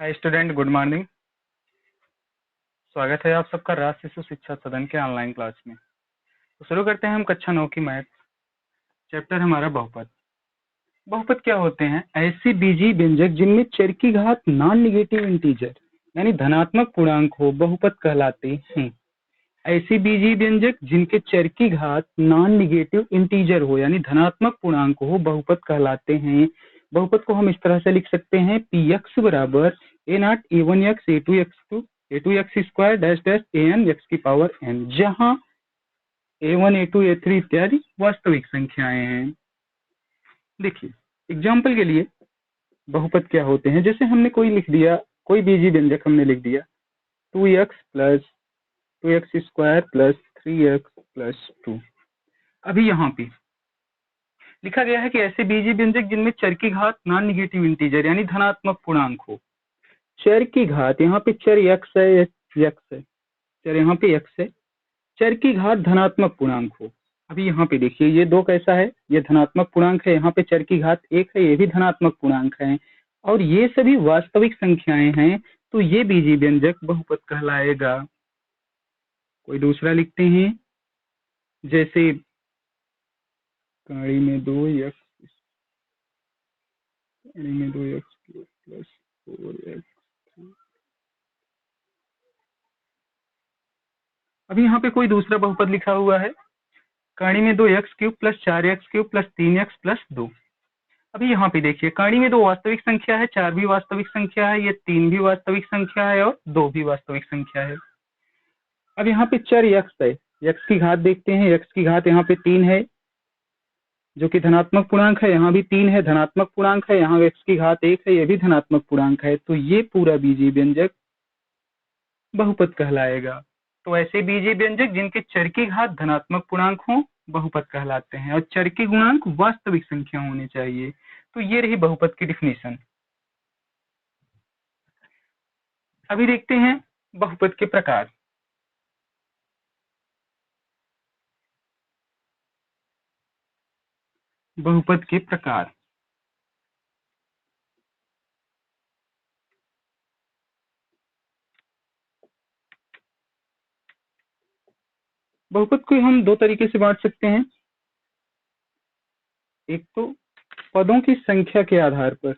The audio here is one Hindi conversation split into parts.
Hi student, good morning. स्वागत है आप सबका राज शिशु शिक्षा सदन के ऑनलाइन क्लास में। तो शुरू करते हैं हम कक्षा 9 की मैथ। चैप्टर हमारा बहुपद। बहुपद क्या होते हैं? ऐसे बीजीय व्यंजक जिनमें चर की घात नॉन निगेटिव इंटीजर यानी धनात्मक पूर्णांक हो बहुपद कहलाते हैं। ऐसे बीजीय व्यंजक जिनके चर की घात नॉन निगेटिव इंटीजर हो यानी धनात्मक पूर्णांक हो बहुपद कहलाते हैं। बहुपद को हम इस तरह से लिख सकते हैं पी एक्स बराबर A not A one X A two X two A two X square dash dash A N X की पावर एन, जहां A one A two A three इत्यादि वास्तविक संख्याएं हैं। देखिए एग्जाम्पल के लिए बहुपद क्या होते हैं, जैसे हमने कोई लिख दिया, कोई बीजीय व्यंजक हमने लिख दिया 2x plus 2x square plus 3x plus 2। अभी यहाँ पे लिखा गया है कि ऐसे बीजीय व्यंजक जिनमें चर की घात नॉन निगेटिव इंटीजर यानी धनात्मक पूर्णांक हो। चर की घात, यहाँ पे चर x है, चर यहाँ पे x है, चर की घात धनात्मक पूर्णांक हो। अभी यहाँ पे देखिए ये दो कैसा है, ये धनात्मक पूर्णांक है, यहाँ पे चर की घात 1 है, ये भी धनात्मक पूर्णांक है और ये सभी वास्तविक संख्याएं हैं, तो ये बीजीय व्यंजक बहुपद कहलाएगा। कोई दूसरा लिखते हैं, जैसे कड़ी में 2x प्लस 4x। अभी यहाँ पे कोई दूसरा बहुपद लिखा हुआ है, कड़ी में 2x³ plus 4x³ plus 3x plus 2। अभी यहाँ पे देखिए कड़ी में 2 वास्तविक संख्या है, 4 भी वास्तविक संख्या है, ये 3 भी वास्तविक संख्या है और 2 भी वास्तविक संख्या है। अब यहाँ पे चर x है, x की घात देखते हैं, x की घात यहाँ पे 3 है जो कि धनात्मक पूर्णांक है, यहाँ भी 3 है धनात्मक पूर्णांक है, यहाँ x की घात 1 है, ये भी धनात्मक पूर्णांक है, तो ये पूरा बीजीय व्यंजक बहुपद कहलाएगा। तो ऐसे बीजीय व्यंजक जिनके चर की घात धनात्मक पूर्णांक हो बहुपद कहलाते हैं और चर के गुणांक वास्तविक संख्या होनी चाहिए। तो ये रही बहुपद की डिफिनीशन। अभी देखते हैं बहुपद के प्रकार। बहुपद के प्रकार, बहुपद को हम दो तरीके से बांट सकते हैं। एक तो पदों की संख्या के आधार पर,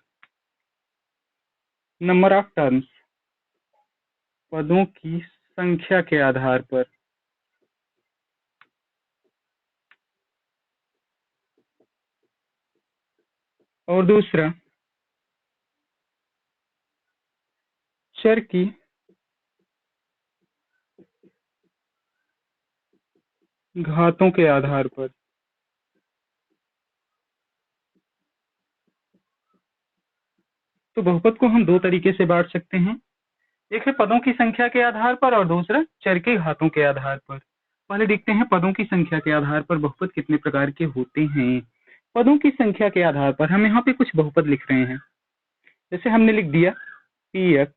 नंबर ऑफ टर्म्स, पदों की संख्या के आधार पर, और दूसरा चर की घातों के आधार पर। तो बहुपद को हम दो तरीके से बांट सकते हैं, एक है पदों की संख्या के आधार पर और दूसरा चर के घातों के आधार पर। पहले देखते हैं पदों की संख्या के आधार पर बहुपद कितने प्रकार के होते हैं। पदों की संख्या के आधार पर हम यहाँ पे कुछ बहुपद लिख रहे हैं, जैसे हमने लिख दिया px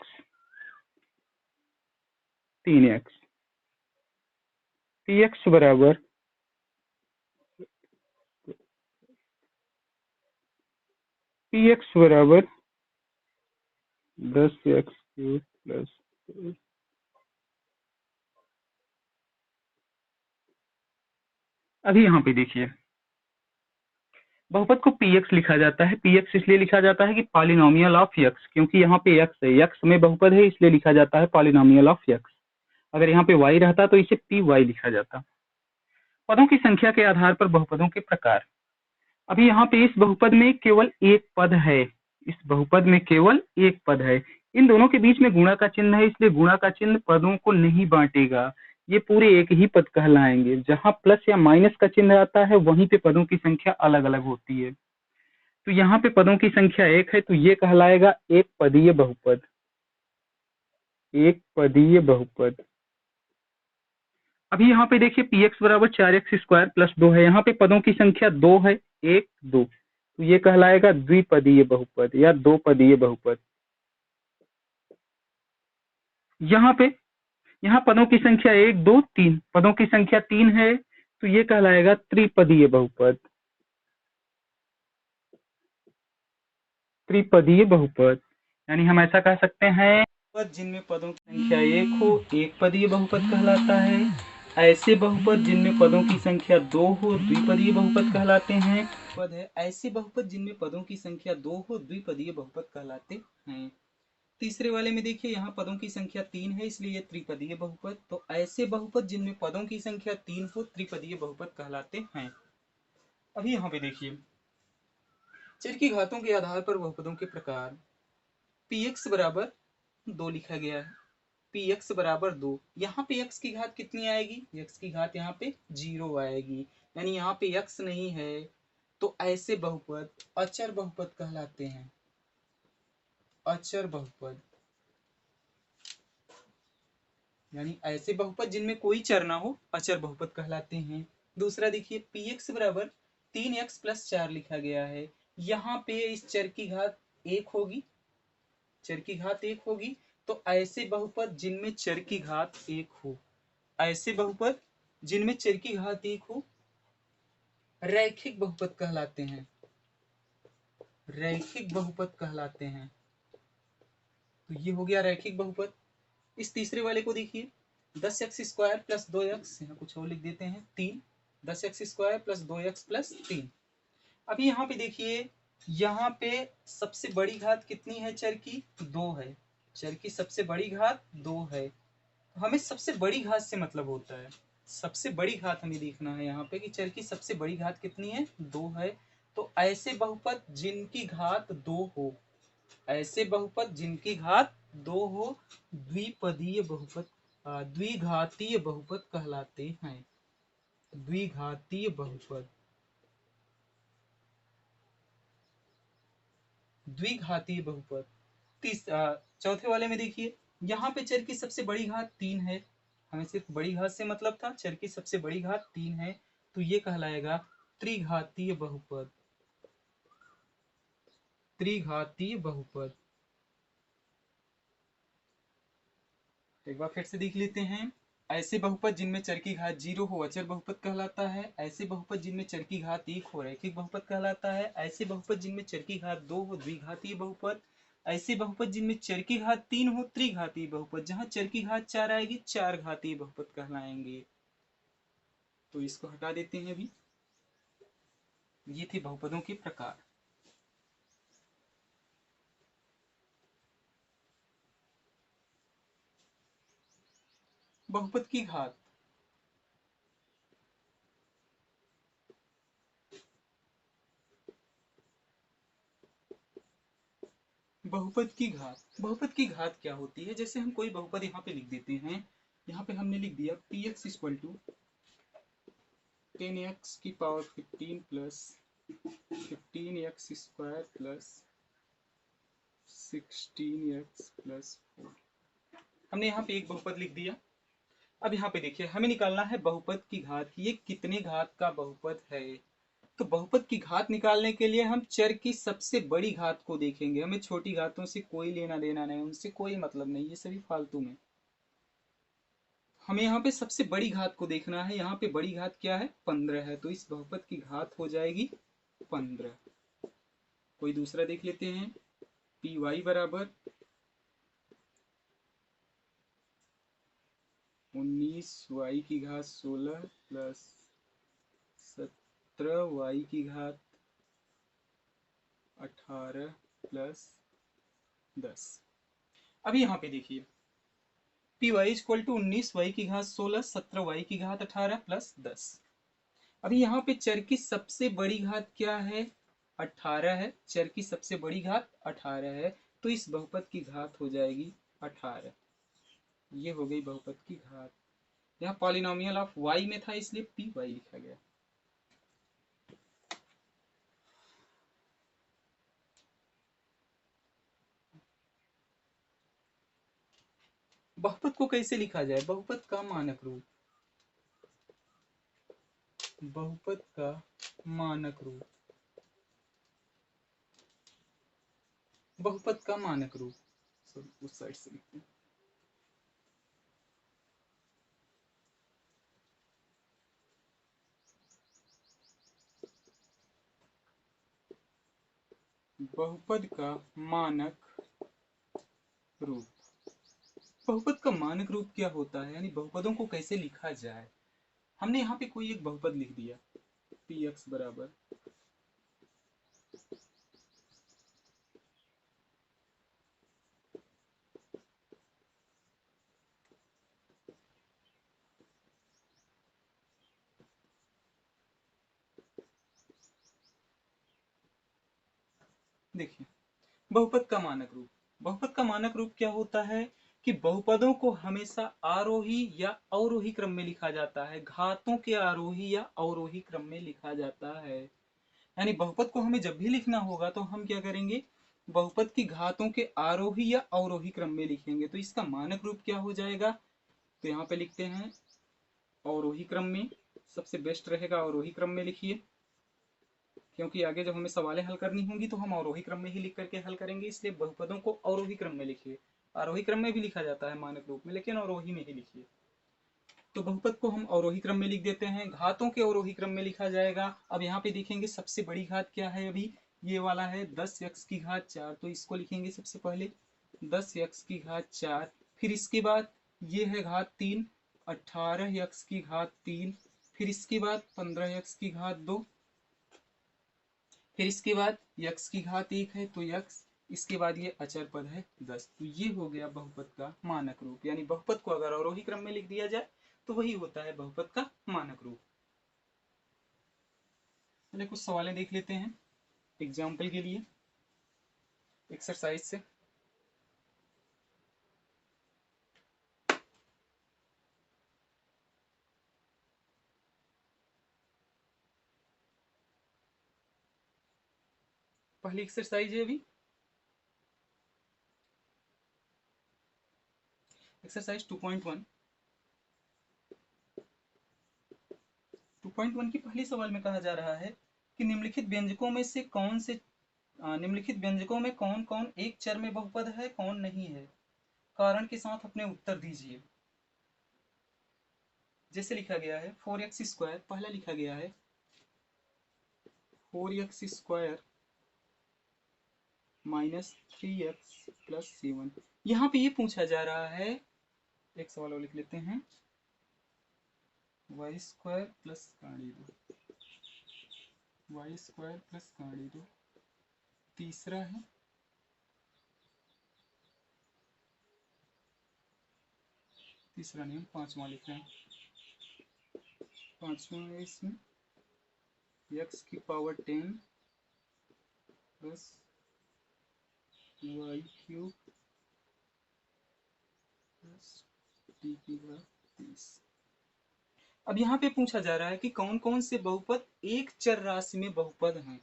3x, px बराबर px बराबर 10x³ प्लस। अभी यहाँ पे देखिए बहुपद को px लिखा जाता है, px इसलिए लिखा जाता है कि पॉलिनोमियल ऑफ x, क्योंकि यहाँ पे x है, x में बहुपद है इसलिए लिखा जाता है पॉलिनोमियल ऑफ x। अगर यहाँ पे y रहता तो इसे py लिखा जाता। पदों की संख्या के आधार पर बहुपदों के प्रकार। अभी यहाँ पे इस बहुपद में केवल एक पद है, इस बहुपद में केवल एक पद है, इन दोनों के बीच में गुणा का चिन्ह है, इसलिए गुणा का चिन्ह पदों को नहीं बांटेगा, ये पूरे एक ही पद कहलाएंगे। जहां प्लस या माइनस का चिन्ह आता है वहीं पे पदों की संख्या अलग अलग होती है। तो यहाँ पे पदों की संख्या एक है तो ये कहलाएगा एक पदीय बहुपद, एक पदीय बहुपद। अभी यहाँ पे देखिए px बराबर 4x² प्लस 2 है, यहाँ पे पदों की संख्या 2 है, 1 2, तो ये कहलाएगा द्विपदीय बहुपद या दो पदीय बहुपद। यहाँ पदों की संख्या 1 2 3, पदों की संख्या 3 है तो ये कहलाएगा त्रिपदीय बहुपद, त्रिपदीय बहुपद। यानी हम ऐसा कह सकते हैं बहुपद जिनमें पदों की संख्या एक हो, एक पदीय बहुपद कहलाता है। ऐसे बहुपद जिनमें पदों की संख्या दो हो, द्विपदीय बहुपद कहलाते हैं। पद है ऐसे बहुपद जिनमें पदों की संख्या दो हो, द्विपदीय बहुपद कहलाते हैं। तीसरे वाले में देखिए यहाँ पदों की संख्या तीन है, इसलिए ये त्रिपदीय बहुपद। तो ऐसे बहुपद जिनमें पदों की संख्या तीन हो, त्रिपदीय बहुपद कहलाते हैं। अभी यहाँ पे देखिए चर की घातों के आधार पर बहुपदों के प्रकार। px बराबर 2 लिखा गया है। px बराबर 2, यहाँ पे x की घात कितनी आएगी? x की घात यहाँ पे 0 आएगी, यानी यहाँ पे x नहीं है। तो ऐसे बहुपद अचर बहुपद कहलाते हैं। अचर बहुपद यानी ऐसे बहुपद जिनमें कोई चर ना हो, अचर बहुपद कहलाते हैं। दूसरा देखिए px बराबर 3x प्लस 4 लिखा गया है। यहाँ पे इस चर की घात एक होगी, चर की घात एक होगी। तो ऐसे बहुपद जिनमें चर की घात एक हो, ऐसे बहुपद जिनमें चर की घात एक हो, रैखिक बहुपद कहलाते हैं। रैखिक बहुपद कहलाते हैं। तो ये हो गया रैखिक बहुपद। इस तीसरे वाले को देखिए 10x² प्लस 2x, यहाँ कुछ और लिख देते हैं 3, 10x² प्लस 2x प्लस 3। अभी यहाँ पे देखिए, यहाँ पे सबसे बड़ी घात कितनी है? चर की 2 है। चर की सबसे बड़ी घात 2 है। तो हमें सबसे बड़ी घात से मतलब होता है, सबसे बड़ी घात हमें देखना है यहाँ पे कि चर की सबसे बड़ी घात कितनी है? 2 है। तो ऐसे बहुपद जिनकी घात 2 हो, ऐसे बहुपद जिनकी घात 2 हो, द्विपदीय बहुपद द्विघातीय बहुपद कहलाते हैं। द्विघातीय बहुपद, द्विघातीय बहुपद। चौथे वाले में देखिए, यहाँ पे चर की सबसे बड़ी घात 3 है। हमें सिर्फ बड़ी घात से मतलब था, चर की सबसे बड़ी घात 3 है। तो ये कहलाएगा त्रिघातीय बहुपद। त्रिघातीय बहुपद। एक बार फिर से देख लेते हैं। ऐसे बहुपद जिनमें चर की घात 0 हो, अचर बहुपद कहलाता है। ऐसे बहुपद जिनमें चर की घात 1 हो, रैखिक बहुपद कहलाता है। ऐसे बहुपद जिनमें चर की घात 2 हो, द्विघातीय बहुपद। ऐसे बहुपद जिनमें चर की घात 3 हो, त्रिघातीय बहुपद। जहां चर की घात 4 आएगी, चार घातीय बहुपद कहलाएंगे। तो इसको हटा देते हैं अभी। ये थे बहुपदों के प्रकार। बहुपद की घात। बहुपद की घात, बहुपद की घात क्या होती है? जैसे हम कोई बहुपद यहाँ पे लिख देते हैं। यहाँ पे हमने लिख दिया px इक्वल टू 10x की power 15 plus 15x² plus 16x plus 4। हमने यहाँ पे एक बहुपद लिख दिया। अब यहाँ पे देखिए, हमें निकालना है बहुपद की घात, ये कितने घात का बहुपद है। तो बहुपद की घात निकालने के लिए हम चर की सबसे बड़ी घात को देखेंगे। हमें छोटी घातों से कोई लेना देना नहीं, उनसे कोई मतलब नहीं, ये सभी फालतू में। हमें यहाँ पे सबसे बड़ी घात को देखना है। यहाँ पे बड़ी घात क्या है? 15 है। तो इस बहुपद की घात हो जाएगी 15। कोई दूसरा देख लेते हैं। पी वाई बराबर 19y की घात 16 प्लस 17y की घात 18 प्लस 10। अभी यहाँ पे देखिए, P Y equal to 19y की घात 16, 17y की घात 18 प्लस 10। अभी यहाँ पे चर की सबसे बड़ी घात क्या है? 18 है। चर की सबसे बड़ी घात 18 है। तो इस बहुपद की घात हो जाएगी 18। ये हो गई बहुपद की घात। यहाँ पॉलिनोमियल ऑफ y में था, इसलिए पी वाई लिखा गया। बहुपद को कैसे लिखा जाए? बहुपद का मानक रूप। बहुपद का मानक रूप। बहुपद का मानक रूप, उस साइड से लिखते हैं। बहुपद का मानक रूप। बहुपद का मानक रूप क्या होता है, यानी बहुपदों को कैसे लिखा जाए। हमने यहाँ पे कोई एक बहुपद लिख दिया, पी एक्स बराबर देखिए बहुपद का मानक रूप। बहुपद का मानक रूप क्या होता है कि बहुपदों को हमेशा आरोही या अवरोही क्रम में लिखा जाता है, घातों के आरोही या अवरोही क्रम में लिखा जाता है। यानी बहुपद को हमें जब भी लिखना होगा तो हम क्या करेंगे, बहुपद की घातों के आरोही या अवरोही क्रम में लिखेंगे। तो इसका मानक रूप क्या हो जाएगा, तो यहाँ पे लिखते हैं अवरोही क्रम में, सबसे बेस्ट रहेगा अवरोही क्रम में लिखिए, क्योंकि आगे जब हमें सवालें हल करनी होंगी तो हम अवरोही क्रम में ही लिख करके हल करेंगे, इसलिए बहुपदों को अवरोही क्रम में लिखिए। आरोही क्रम में भी लिखा जाता है मानक रूप में, लेकिन अवरोही में ही लिखिए। तो बहुपद को हम अवरोही क्रम में लिख देते हैं, घातों के अवरोही क्रम में लिखा जाएगा। अब यहाँ पे देखेंगे सबसे बड़ी घात क्या है, अभी ये वाला है 10x की घात 4, तो इसको लिखेंगे सबसे पहले 10x की घात 4। फिर इसके बाद ये है घात 3, 18x की घात 3। फिर इसके बाद 15x की घात 2। फिर इसके बाद यक्स की घात 1 है तो यक्स, इसके बाद ये अचर पद है 10। तो ये हो गया बहुपद का मानक रूप, यानी बहुपद को अगर अवरोही क्रम में लिख दिया जाए तो वही होता है बहुपद का मानक रूप। चलिए कुछ सवालें देख लेते हैं एग्जाम्पल के लिए, एक्सरसाइज से। पहली एक्सरसाइज है अभी एक्सरसाइज 2.1। 2.1 की पहली सवाल में कहा जा रहा है कि निम्नलिखित व्यंजकों में से कौन से निम्नलिखित व्यंजकों में कौन कौन एक चर में बहुपद है, कौन नहीं है, कारण के साथ अपने उत्तर दीजिए। जैसे लिखा गया है 4x² पहला लिखा गया है 4x² माइनस 3x प्लस 7। यहाँ पे ये पूछा जा रहा है, एक सवाल और लिख लेते हैं, y² प्लस गाड़ी दो, y² प्लस गाड़ी दो। तीसरा है तीसरा नहीं, हम पांचवा लिख रहे हैं। पांचवा है इसमें x की power 10 plus y³ plus t की घात 30। अब यहाँ पे पूछा जा रहा है कि कौन कौन से बहुपद एक चर राशि में बहुपद हैं।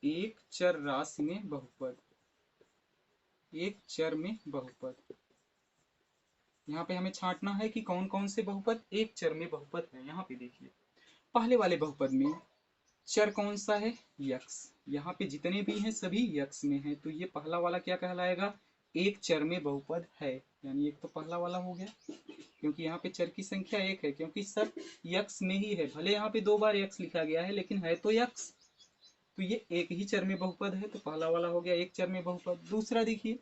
एक चर राशि में बहुपद, एक चर में बहुपद, यहाँ पे हमें छांटना है कि कौन कौन से बहुपद एक चर में बहुपद है। यहाँ पे देखिए पहले वाले बहुपद में चर कौन सा है, यक्स। यहाँ पे जितने भी हैं सभी यक्स में हैं, तो ये पहला वाला क्या कहलाएगा, एक चर में बहुपद है। यानी एक तो पहला वाला हो गया, क्योंकि यहाँ पे चर की संख्या एक है, क्योंकि सब यक्स में ही है। भले यहाँ पे 2 बार यक्स लिखा गया है लेकिन है तो यक्स, तो ये एक ही चर में बहुपद है, तो पहला वाला हो गया एक चर में बहुपद। दूसरा देखिए,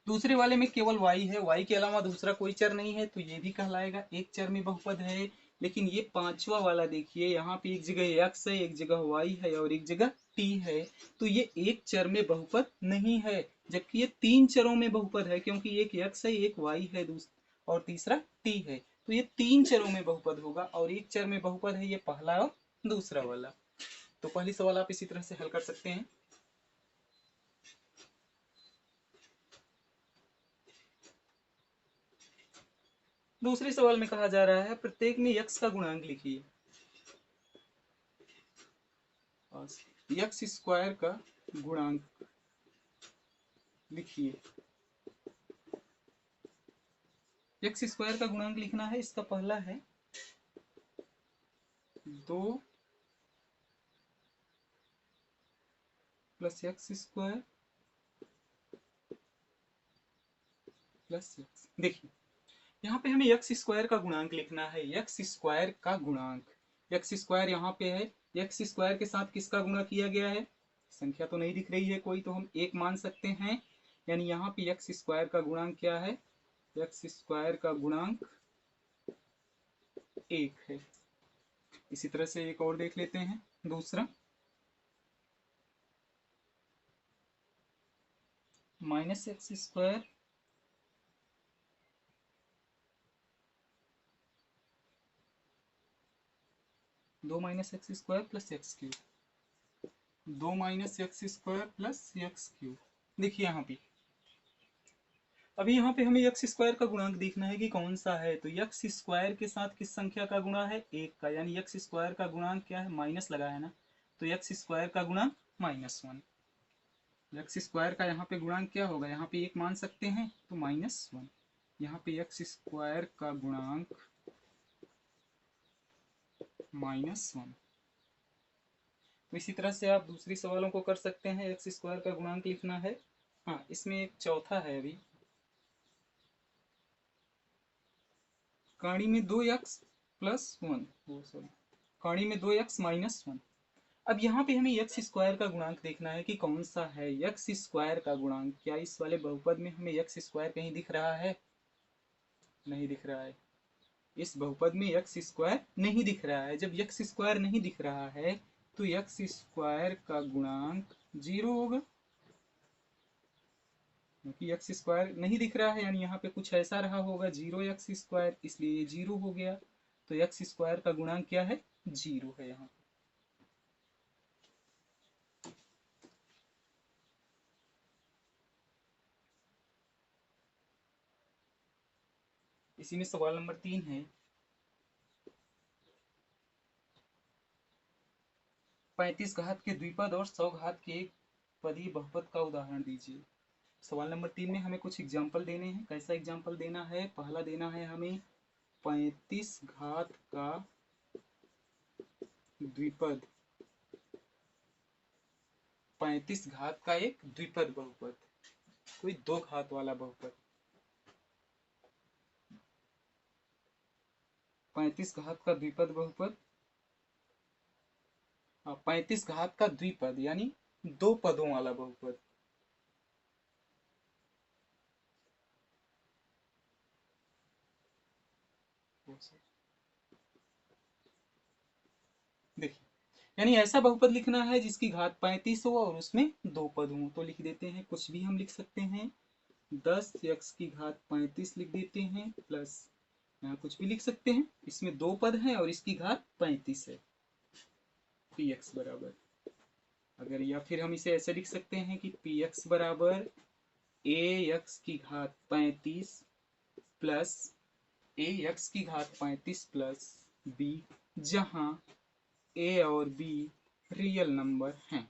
दूसरे वाले में केवल y है, y के अलावा दूसरा कोई चर नहीं है, तो ये भी कहलाएगा एक चर में बहुपद है। लेकिन ये पांचवा वाला देखिए, यहाँ पे एक जगह x है, एक जगह y है और एक जगह t है, तो ये एक चर में बहुपद नहीं है। जबकि ये 3 चरों में बहुपद है, क्योंकि एक x है, एक y है और तीसरा t है, तो ये 3 चरों में बहुपद होगा। और एक चर में बहुपद है ये पहला और दूसरा वाला। तो पहली सवाल आप इसी तरह से हल कर सकते हैं। दूसरे सवाल में कहा जा रहा है प्रत्येक में x का गुणांक लिखिए। x² का गुणांक लिखिए। x² का गुणांक लिखना है, इसका पहला है 2 प्लस x² प्लस x। देखिए यहाँ पे हमें x² का गुणांक लिखना है, x² का गुणांक, x² यहाँ पे है, x² के साथ किसका गुणा किया गया है, संख्या तो नहीं दिख रही है कोई, तो हम एक मान सकते हैं यानी यहाँ पे एक्स स्क्वायर का गुणांक क्या है, एक्स स्क्वायर का गुणांक 1 है। इसी तरह से एक और देख लेते हैं, दूसरा माइनस एक्स स्क्वायर दो minus x square plus x cube, 2 minus x square plus x cube. देखिए यहाँ पे अभी यहाँ पे हमें एक्स स्क्वायर का गुणांक देखना है कि कौन सा है, तो एक्स स्क्वायर के साथ किस संख्या का गुणा है, 1 का, यानी एक्स स्क्वायर का गुणांक क्या है, माइनस लगा है ना, तो एक्स स्क्वायर का गुणांक -1। एक्स स्क्वायर का यहाँ पे गुणांक क्या होगा, यहाँ पे 1 मान सकते हैं तो -1। यहाँ पे एक्स स्क्वायर का गुणांक -1। तो इसी तरह से आप दूसरी सवालों को कर सकते हैं, एक्स स्क्वायर का गुणांक लिखना है। हाँ, इसमें एक चौथा है अभी, कहानी में 2x प्लस 1, सॉरी, कहानी में 2x माइनस 1। अब यहाँ पे हमें एक्स स्क्वायर का गुणांक देखना है कि कौन सा है एक्स स्क्वायर का गुणांक। क्या इस वाले बहुपद में हमें एक्स स्क्वायर कहीं दिख रहा है, नहीं दिख रहा है। इस बहुपद में एक्स स्क्वायर नहीं दिख रहा है। जब एक्स स्क्वायर नहीं दिख रहा है तो एक्स स्क्वायर का गुणांक 0 होगा, क्योंकि एक्स स्क्वायर नहीं दिख रहा है, यानी यहाँ पे कुछ ऐसा रहा होगा 0 एक्स स्क्वायर, इसलिए ये 0 हो गया। तो एक्स स्क्वायर का गुणांक क्या है, 0 है यहाँ। इसी में सवाल नंबर 3 है, 35 घात के द्विपद और 100 घात के एक पदीय बहुपद का उदाहरण दीजिए। सवाल नंबर 3 में हमें कुछ एग्जाम्पल देने हैं। कैसा एग्जाम्पल देना है, पहला देना है हमें 35 घात का द्विपद, 35 घात का एक द्विपद बहुपद, कोई 2 घात वाला बहुपद। 35 घात का द्विपद बहुपद, 35 घात का द्विपद यानी 2 पदों वाला बहुपद। देखिए, यानी ऐसा बहुपद लिखना है जिसकी घात 35 हो और उसमें 2 पद हों। तो लिख देते हैं, कुछ भी हम लिख सकते हैं, 10x की घात 35 लिख देते हैं, प्लस यहाँ कुछ भी लिख सकते हैं, इसमें 2 पद हैं और इसकी घात 35 है, px बराबर, अगर, या फिर हम इसे ऐसे लिख सकते हैं कि px बराबर ax की घात 35 प्लस ax की घात 35 प्लस b, जहाँ a और b रियल नंबर हैं,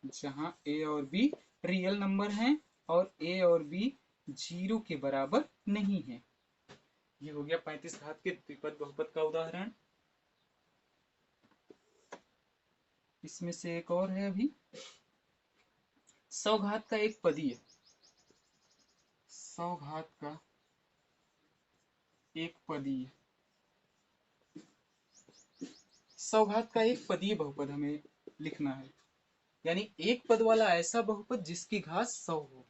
जहाँ a और b रियल नंबर हैं और a और b 0 के बराबर नहीं है। ये हो गया 35 घात के द्विपद बहुपद का उदाहरण। इसमें से एक और है अभी, 100 घात का एक पदीय, 100 घात का एक पदीय, 100 घात का एक पदीय बहुपद हमें लिखना है, यानी एक पद वाला ऐसा बहुपद जिसकी घात 100 हो,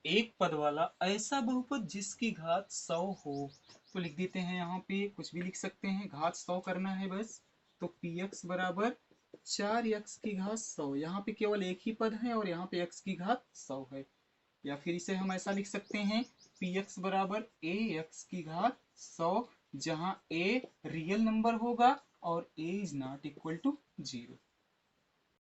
एक पद वाला ऐसा बहुपद जिसकी घात 100 हो। तो लिख देते हैं, यहाँ पे कुछ भी लिख सकते हैं, घात 100 करना है बस। तो px बराबर 4x की घात 100, यहाँ पे केवल एक ही पद है और यहाँ पे x की घात 100 है। या फिर इसे हम ऐसा लिख सकते हैं, px बराबर ax की घात 100, जहाँ a रियल नंबर होगा और a is not equal to 0।